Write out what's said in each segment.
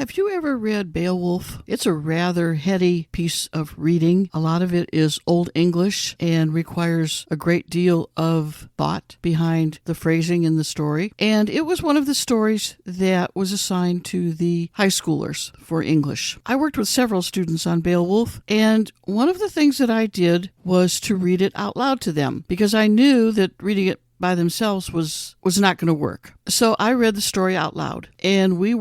Have you ever read Beowulf? It's a rather heady piece of reading. A lot of it is Old English and requires a great deal of thought behind the phrasing in the story. And it was one of the stories that was assigned to the high schoolers for English. I worked with several students on Beowulf, and one of the things that I did was to read it out loud to them because I knew that reading it by themselves was not going to work. So I read the story out loud, and we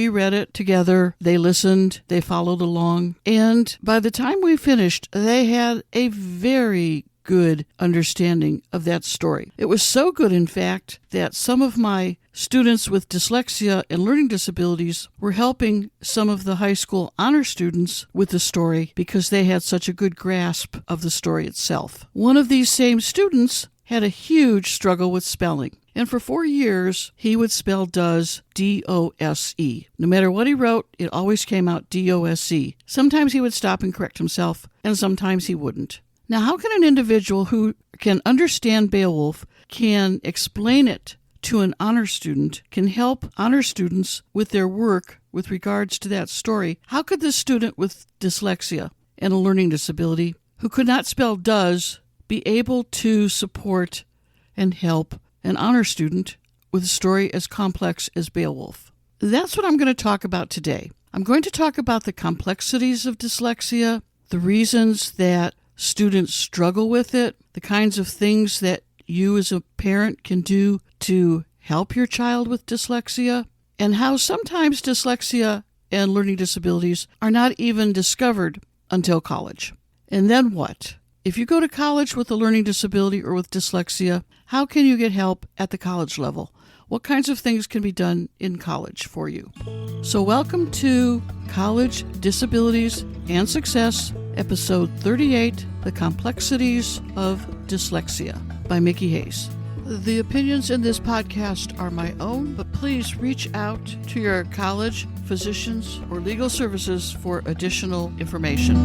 read it together. They listened, they followed along, and by the time we finished, they had a very good understanding of that story. It was so good, in fact, that some of my students with dyslexia and learning disabilities were helping some of the high school honor students with the story because they had such a good grasp of the story itself. One of these same students had a huge struggle with spelling. And for 4 years, he would spell does, D-O-S-E. No matter what he wrote, it always came out D-O-S-E. Sometimes he would stop and correct himself, and sometimes he wouldn't. Now, how can an individual who can understand Beowulf, can explain it to an honor student, can help honor students with their work with regards to that story? How could this student with dyslexia and a learning disability who could not spell does be able to support and help an honor student with a story as complex as Beowulf? That's what I'm going to talk about today. I'm going to talk about the complexities of dyslexia, the reasons that students struggle with it, the kinds of things that you as a parent can do to help your child with dyslexia, and how sometimes dyslexia and learning disabilities are not even discovered until college. And then what? If you go to college with a learning disability or with dyslexia, how can you get help at the college level? What kinds of things can be done in college for you? So welcome to College, Disabilities, and Success, Episode 38, The Complexities of Dyslexia, by Mickey Hayes. The opinions in this podcast are my own, but please reach out to your college, physicians, or legal services for additional information.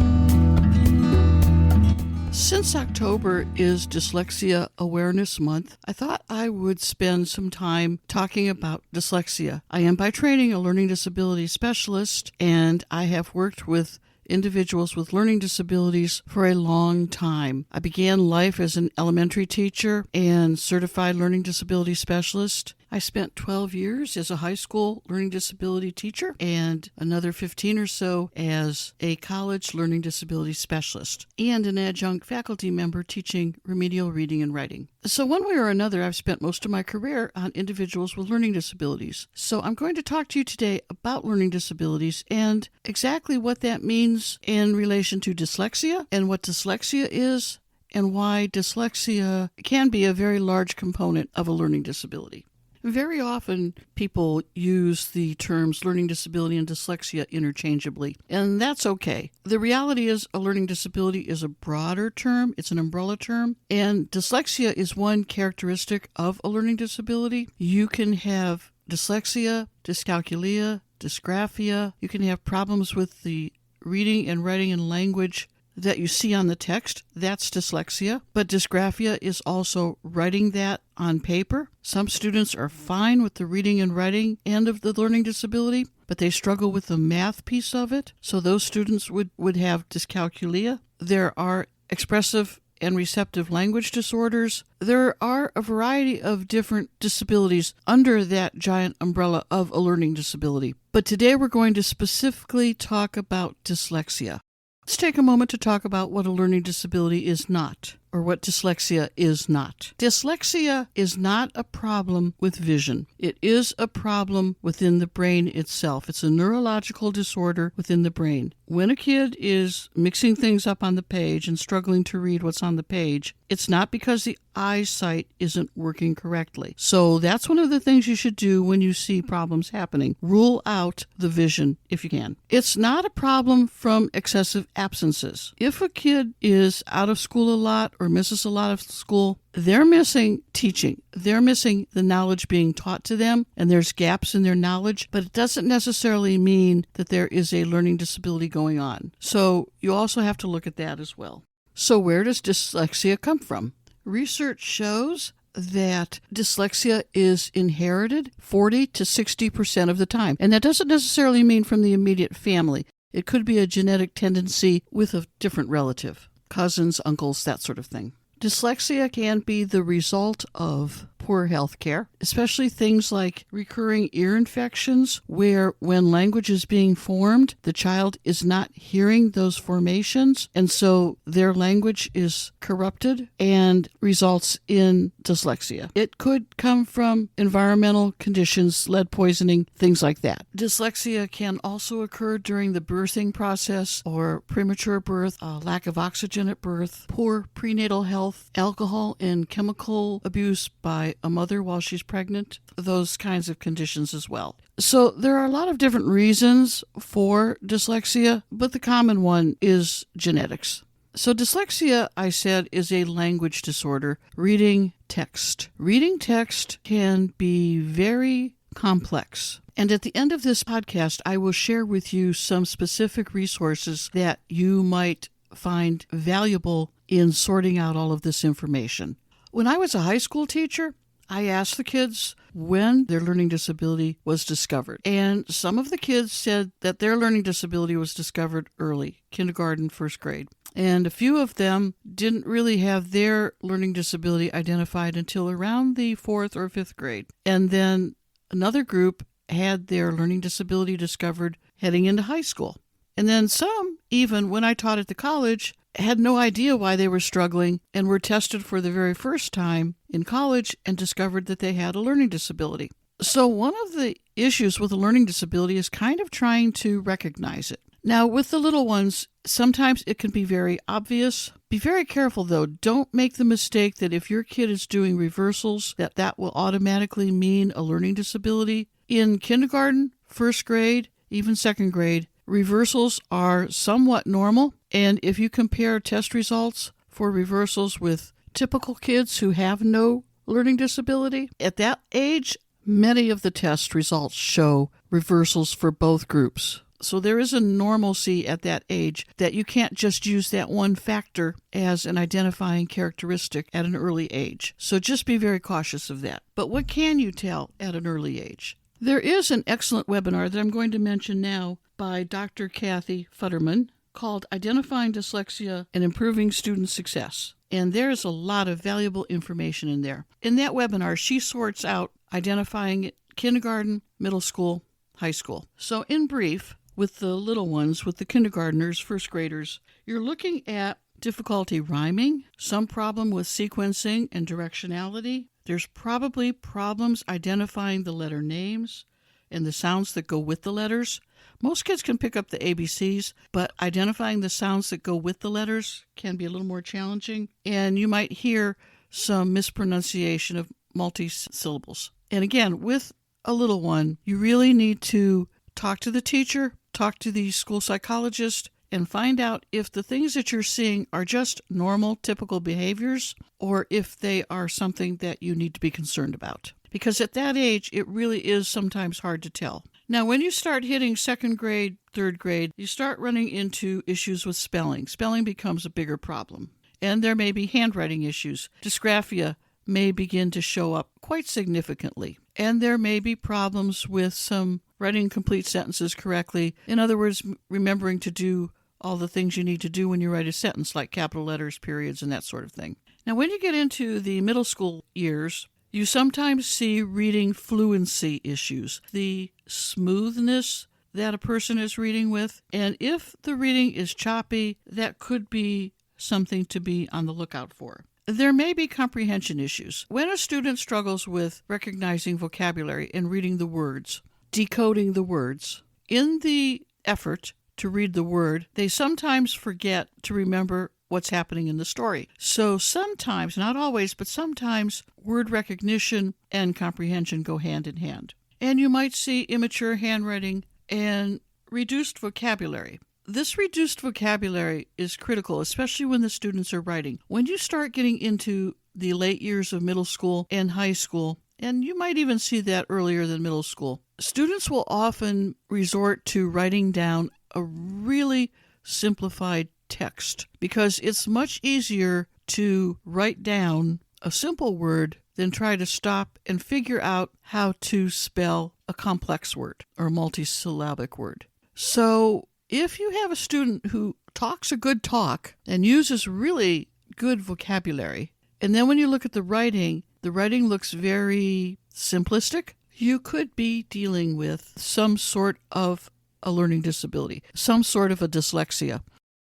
Since October is Dyslexia Awareness Month, I thought I would spend some time talking about dyslexia. I am by training a learning disability specialist, and I have worked with individuals with learning disabilities for a long time. I began life as an elementary teacher and certified learning disability specialist. I spent 12 years as a high school learning disability teacher and another 15 or so as a college learning disability specialist and an adjunct faculty member teaching remedial reading and writing. So one way or another, I've spent most of my career on individuals with learning disabilities. So I'm going to talk to you today about learning disabilities and exactly what that means in relation to dyslexia and what dyslexia is and why dyslexia can be a very large component of a learning disability. Very often, people use the terms learning disability and dyslexia interchangeably, and that's okay. The reality is a learning disability is a broader term. It's an umbrella term, and dyslexia is one characteristic of a learning disability. You can have dyslexia, dyscalculia, dysgraphia. You can have problems with the reading and writing and language that you see on the text. That's dyslexia. But dysgraphia is also writing that on paper. Some students are fine with the reading and writing end of the learning disability, but they struggle with the math piece of it. So those students would have dyscalculia. There are expressive and receptive language disorders. There are a variety of different disabilities under that giant umbrella of a learning disability. But today we're going to specifically talk about dyslexia. Let's take a moment to talk about what a learning disability is not, or what dyslexia is not. Dyslexia is not a problem with vision. It is a problem within the brain itself. It's a neurological disorder within the brain. When a kid is mixing things up on the page and struggling to read what's on the page, it's not because the eyesight isn't working correctly. So that's one of the things you should do when you see problems happening. Rule out the vision if you can. It's not a problem from excessive absences. If a kid is out of school a lot or misses a lot of school, they're missing teaching. They're missing the knowledge being taught to them, and there's gaps in their knowledge, but it doesn't necessarily mean that there is a learning disability going on. So you also have to look at that as well. So where does dyslexia come from? Research shows that dyslexia is inherited 40 to 60% of the time. And that doesn't necessarily mean from the immediate family. It could be a genetic tendency with a different relative, cousins, uncles, that sort of thing. Dyslexia can be the result of poor health care, especially things like recurring ear infections, where when language is being formed, the child is not hearing those formations, and so their language is corrupted and results in dyslexia. It could come from environmental conditions, lead poisoning, things like that. Dyslexia can also occur during the birthing process or premature birth, lack of oxygen at birth, poor prenatal health, alcohol and chemical abuse by a mother while she's pregnant, those kinds of conditions as well. So there are a lot of different reasons for dyslexia, but the common one is genetics. So dyslexia, I said, is a language disorder, reading text. Reading text can be very complex. And at the end of this podcast, I will share with you some specific resources that you might find valuable in sorting out all of this information. When I was a high school teacher, I asked the kids when their learning disability was discovered. And some of the kids said that their learning disability was discovered early, kindergarten, first grade. And a few of them didn't really have their learning disability identified until around the fourth or fifth grade. And then another group had their learning disability discovered heading into high school. And then some, even when I taught at the college, had no idea why they were struggling and were tested for the very first time in college and discovered that they had a learning disability. So one of the issues with a learning disability is kind of trying to recognize it. Now, with the little ones, sometimes it can be very obvious. Be very careful, though. Don't make the mistake that if your kid is doing reversals, that will automatically mean a learning disability. In kindergarten, first grade, even second grade, reversals are somewhat normal, and if you compare test results for reversals with typical kids who have no learning disability, at that age, many of the test results show reversals for both groups. So there is a normalcy at that age that you can't just use that one factor as an identifying characteristic at an early age. So just be very cautious of that. But what can you tell at an early age? There is an excellent webinar that I'm going to mention now by Dr. Kathy Futterman called Identifying Dyslexia and Improving Student Success. And there's a lot of valuable information in there. In that webinar, she sorts out identifying kindergarten, middle school, high school. So in brief, with the little ones, with the kindergartners, first graders, you're looking at difficulty rhyming, some problem with sequencing and directionality. There's probably problems identifying the letter names and the sounds that go with the letters. Most kids can pick up the ABCs, but identifying the sounds that go with the letters can be a little more challenging. And you might hear some mispronunciation of multi-syllables. And again, with a little one, you really need to talk to the teacher, talk to the school psychologist, and find out if the things that you're seeing are just normal, typical behaviors, or if they are something that you need to be concerned about. Because at that age, it really is sometimes hard to tell. Now, when you start hitting second grade, third grade, you start running into issues with spelling. Spelling becomes a bigger problem. And there may be handwriting issues. Dysgraphia may begin to show up quite significantly. And there may be problems with some writing complete sentences correctly. In other words, remembering to do all the things you need to do when you write a sentence, like capital letters, periods, and that sort of thing. Now, when you get into the middle school years, you sometimes see reading fluency issues, the smoothness that a person is reading with. And if the reading is choppy, that could be something to be on the lookout for. There may be comprehension issues. When a student struggles with recognizing vocabulary and reading the words, decoding the words, in the effort to read the word, they sometimes forget to remember what's happening in the story. So sometimes, not always, but sometimes word recognition and comprehension go hand in hand. And you might see immature handwriting and reduced vocabulary. This reduced vocabulary is critical, especially when the students are writing. When you start getting into the late years of middle school and high school, and you might even see that earlier than middle school, students will often resort to writing down a really simplified text because it's much easier to write down a simple word than try to stop and figure out how to spell a complex word or a multisyllabic word. So if you have a student who talks a good talk and uses really good vocabulary, and then when you look at the writing looks very simplistic, you could be dealing with some sort of a learning disability, some sort of a dyslexia,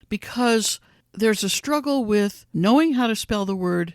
because there's a struggle with knowing how to spell the word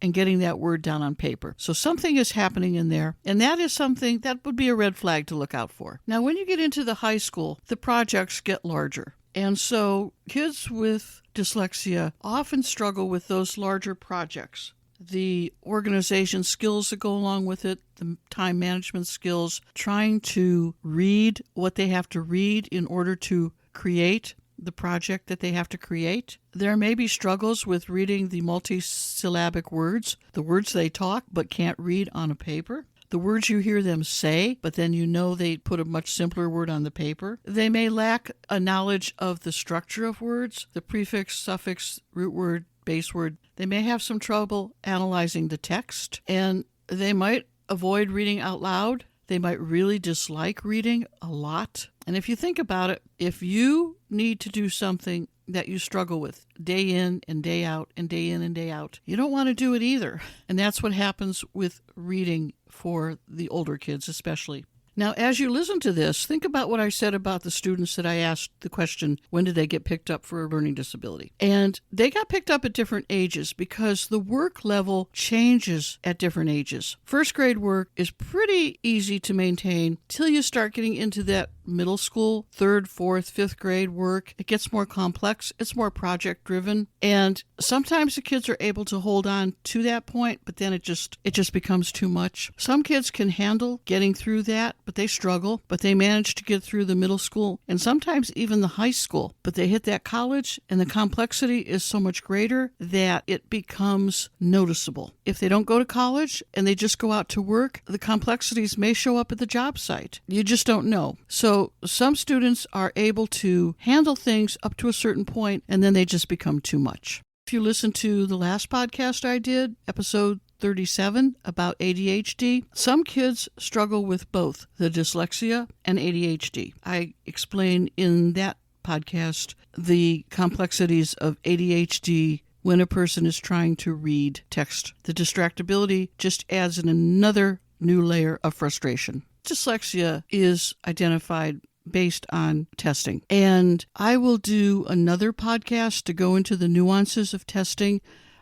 and getting that word down on paper. So something is happening in there, and that is something that would be a red flag to look out for. Now, when you get into the high school, the projects get larger. And so kids with dyslexia often struggle with those larger projects. The organization skills that go along with it, the time management skills, trying to read what they have to read in order to create the project that they have to create. There may be struggles with reading the multisyllabic words, the words they talk but can't read on a paper. The words you hear them say, but then you know they put a much simpler word on the paper. They may lack a knowledge of the structure of words, the prefix, suffix, root word, base word. They may have some trouble analyzing the text, and they might avoid reading out loud. They might really dislike reading a lot. And if you think about it, if you need to do something that you struggle with day in and day out and day in and day out, you don't want to do it either. And that's what happens with reading for the older kids especially. Now, as you listen to this, think about what I said about the students that I asked the question, when did they get picked up for a learning disability? And they got picked up at different ages because the work level changes at different ages. First grade work is pretty easy to maintain till you start getting into that middle school, third, fourth, fifth grade work. It gets more complex. It's more project driven. And sometimes the kids are able to hold on to that point, but then it just becomes too much. Some kids can handle getting through that, but they struggle, but they manage to get through the middle school and sometimes even the high school. But they hit that college and the complexity is so much greater that it becomes noticeable. If they don't go to college and they just go out to work, the complexities may show up at the job site. You just don't know. So some students are able to handle things up to a certain point and then they just become too much. If you listen to the last podcast I did, episode 37, about ADHD, some kids struggle with both the dyslexia and ADHD. I explain in that podcast the complexities of ADHD when a person is trying to read text. The distractibility just adds in another new layer of frustration. Dyslexia is identified based on testing. And I will do another podcast to go into the nuances of testing.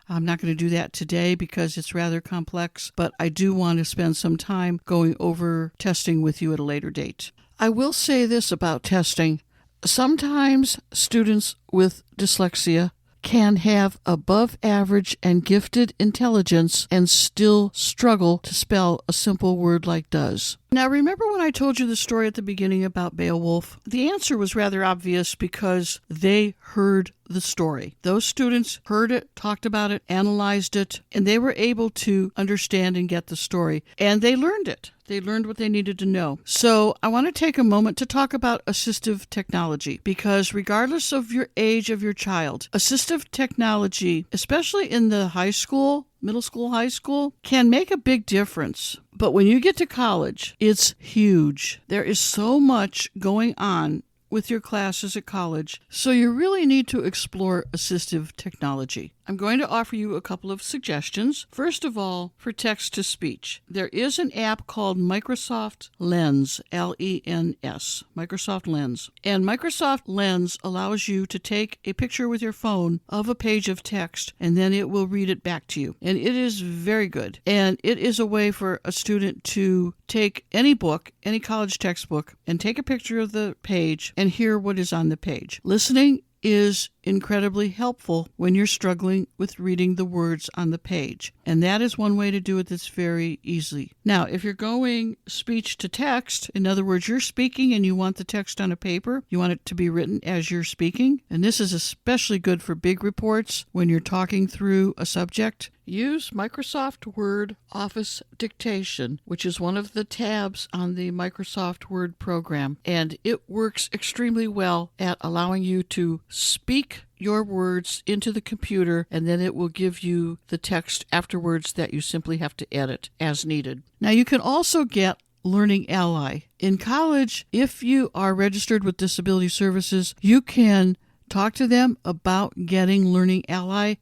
I'm not going to do that today because it's rather complex, but I do want to spend some time going over testing with you at a later date. I will say this about testing. Sometimes students with dyslexia can have above average and gifted intelligence and still struggle to spell a simple word like does. Now, remember when I told you the story at the beginning about Beowulf? The answer was rather obvious because they heard the story. Those students heard it, talked about it, analyzed it, and they were able to understand and get the story. And they learned it. They learned what they needed to know. So I want to take a moment to talk about assistive technology because regardless of your age of your child, assistive technology, especially in the high school, middle school, high school, can make a big difference. But when you get to college, it's huge. There is so much going on with your classes at college, so you really need to explore assistive technology. I'm going to offer you a couple of suggestions. First of all, for text-to-speech, there is an app called Microsoft Lens, L-E-N-S, Microsoft Lens. And Microsoft Lens allows you to take a picture with your phone of a page of text, and then it will read it back to you. And it is very good. And it is a way for a student to take any book, any college textbook, and take a picture of the page and hear what is on the page. Listening is incredibly helpful when you're struggling with reading the words on the page. And that is one way to do it that's very easy. Now, if you're going speech to text, in other words, you're speaking and you want the text on a paper, you want it to be written as you're speaking, and this is especially good for big reports when you're talking through a subject, use Microsoft Word Office Dictation, which is one of the tabs on the Microsoft Word program, and it works extremely well at allowing you to speak your words into the computer, and then it will give you the text afterwards that you simply have to edit as needed. Now, you can also get Learning Ally. In college, if you are registered with Disability Services, you can talk to them about getting Learning Ally.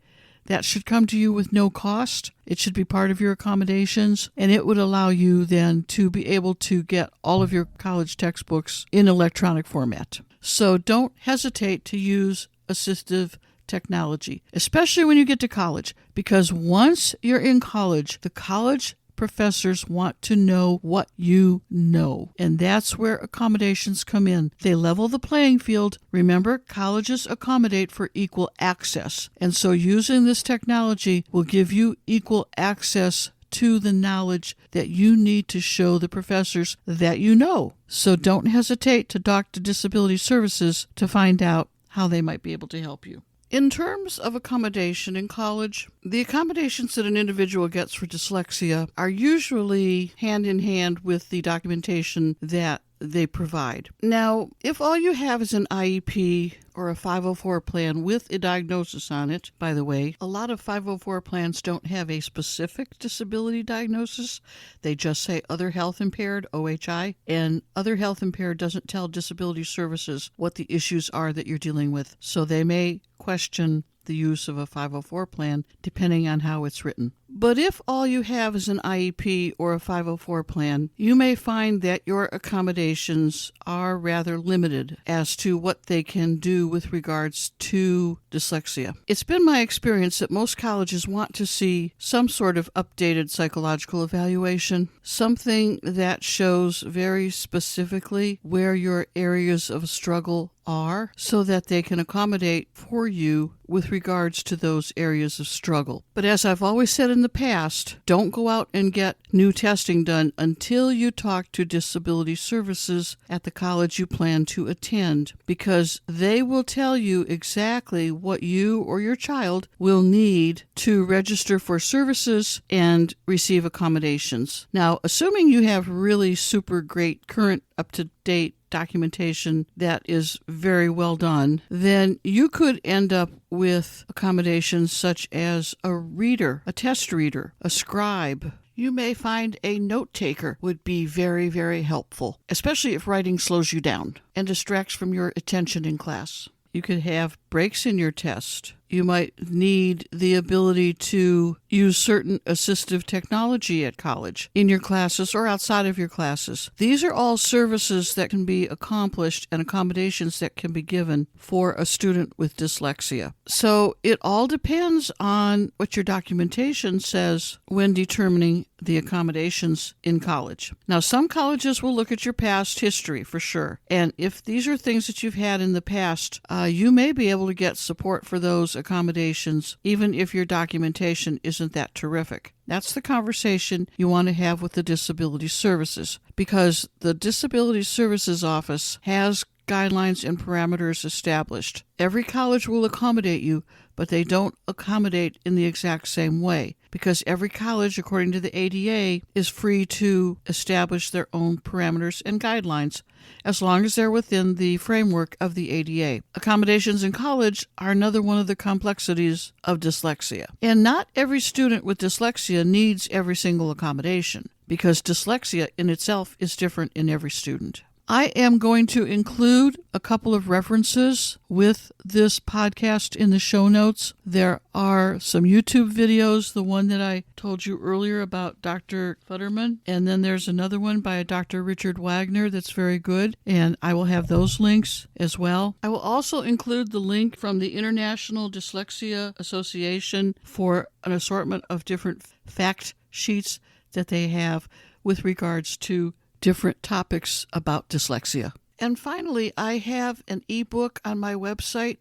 That should come to you with no cost. It should be part of your accommodations, and it would allow you then to be able to get all of your college textbooks in electronic format. So don't hesitate to use assistive technology, especially when you get to college, because once you're in college, the college professors want to know what you know, and that's where accommodations come in. They level the playing field. Remember, colleges accommodate for equal access, and so using this technology will give you equal access to the knowledge that you need to show the professors that you know. So don't hesitate to talk to Disability Services to find out how they might be able to help you. In terms of accommodation in college, the accommodations that an individual gets for dyslexia are usually hand in hand with the documentation that they provide. Now, if all you have is an IEP or a 504 plan with a diagnosis on it, by the way, a lot of 504 plans don't have a specific disability diagnosis. They just say other health impaired, OHI, and other health impaired doesn't tell Disability Services what the issues are that you're dealing with. So they may question the use of a 504 plan depending on how it's written. But if all you have is an IEP or a 504 plan, you may find that your accommodations are rather limited as to what they can do with regards to dyslexia. It's been my experience that most colleges want to see some sort of updated psychological evaluation, something that shows very specifically where your areas of struggle are, so that they can accommodate for you with regards to those areas of struggle. But as I've always said in the past, don't go out and get new testing done until you talk to Disability Services at the college you plan to attend, because they will tell you exactly what you or your child will need to register for services and receive accommodations. Now, assuming you have really super great current up-to-date documentation that is very well done, then you could end up with accommodations such as a reader, a test reader, a scribe. You may find a note taker would be very, very helpful, especially if writing slows you down and distracts from your attention in class. You could have breaks in your test. You might need the ability to use certain assistive technology at college, in your classes or outside of your classes. These are all services that can be accomplished and accommodations that can be given for a student with dyslexia. So it all depends on what your documentation says when determining the accommodations in college. Now, some colleges will look at your past history for sure. And if these are things that you've had in the past, you may be able to get support for those accommodations, even if your documentation isn't that terrific. That's the conversation you want to have with the Disability Services, because the Disability Services Office has guidelines and parameters established. Every college will accommodate you, but they don't accommodate in the exact same way, because every college, according to the ADA, is free to establish their own parameters and guidelines, as long as they're within the framework of the ADA. Accommodations in college are another one of the complexities of dyslexia. And not every student with dyslexia needs every single accommodation, because dyslexia in itself is different in every student. I am going to include a couple of references with this podcast in the show notes. There are some YouTube videos, the one that I told you earlier about Dr. Futterman, and then there's another one by Dr. Richard Wagner that's very good, and I will have those links as well. I will also include the link from the International Dyslexia Association for an assortment of different fact sheets that they have with regards to different topics about dyslexia. And finally, I have an ebook on my website,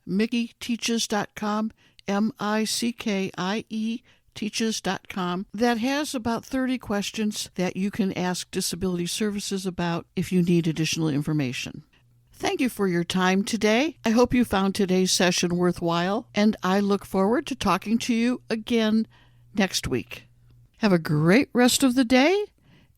mickieteaches.com, MICKIE teaches.com, that has about 30 questions that you can ask Disability Services about if you need additional information. Thank you for your time today. I hope you found today's session worthwhile, and I look forward to talking to you again next week. Have a great rest of the day,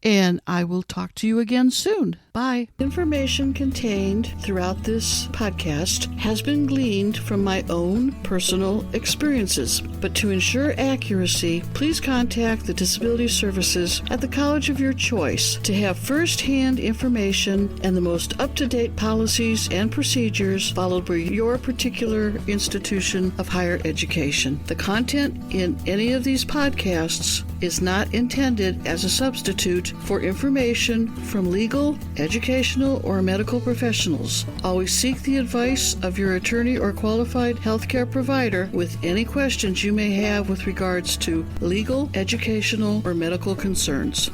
and I will talk to you again soon. Bye. Information contained throughout this podcast has been gleaned from my own personal experiences, but to ensure accuracy, please contact the Disability Services at the college of your choice to have first-hand information and the most up-to-date policies and procedures followed by your particular institution of higher education. The content in any of these podcasts is not intended as a substitute for information from legal, educational, or medical professionals. Always seek the advice of your attorney or qualified healthcare provider with any questions you may have with regards to legal, educational, or medical concerns.